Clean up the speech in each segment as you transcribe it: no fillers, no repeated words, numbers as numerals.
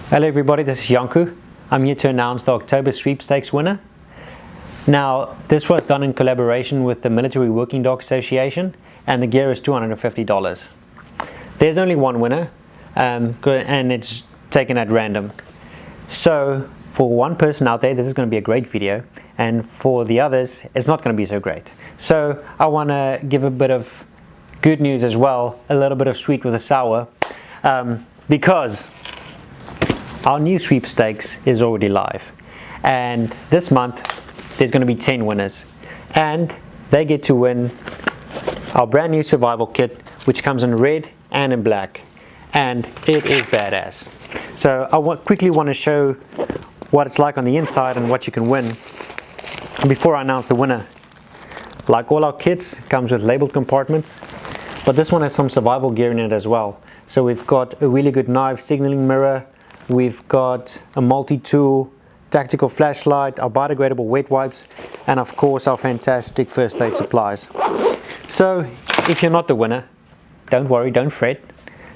Hello everybody, this is Janku. I'm here to announce the October Sweepstakes winner. Now, this was done in collaboration with the Military Working Dog Association, and the gear is $250. There's only one winner, and it's taken at random. So, for one person out there, this is going to be a great video, and for the others, it's not going to be so great. So, I want to give a bit of good news as well, a little bit of sweet with a sour, because our new sweepstakes is already live, and this month there's going to be 10 winners, and they get to win our brand new survival kit, which comes in red and in black, and it is badass. So I quickly want to show what it's like on the inside and what you can win before I announce the winner. Like all our kits, it comes with labeled compartments, but this one has some survival gear in it as well. So we've got a really good knife, signaling mirror, we've got a multi-tool, tactical flashlight, our biodegradable wet wipes, and of course our fantastic first aid supplies. So if you're not the winner, don't worry, don't fret.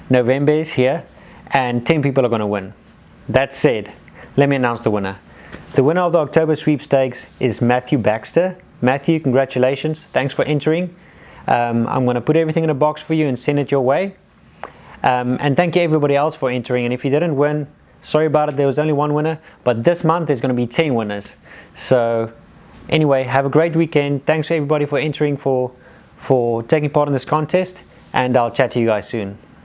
November is here and 10 people are going to win. That said, let me announce the winner. The winner of the October Sweepstakes is Matthew Baxter. Matthew, congratulations, thanks for entering. I'm going to put everything in a box for you and send it your way. And thank you everybody else for entering, and if you didn't win, sorry about it, there was only one winner, but this month there's going to be 10 winners. So anyway, have a great weekend. Thanks to everybody for entering, for taking part in this contest, and I'll chat to you guys soon.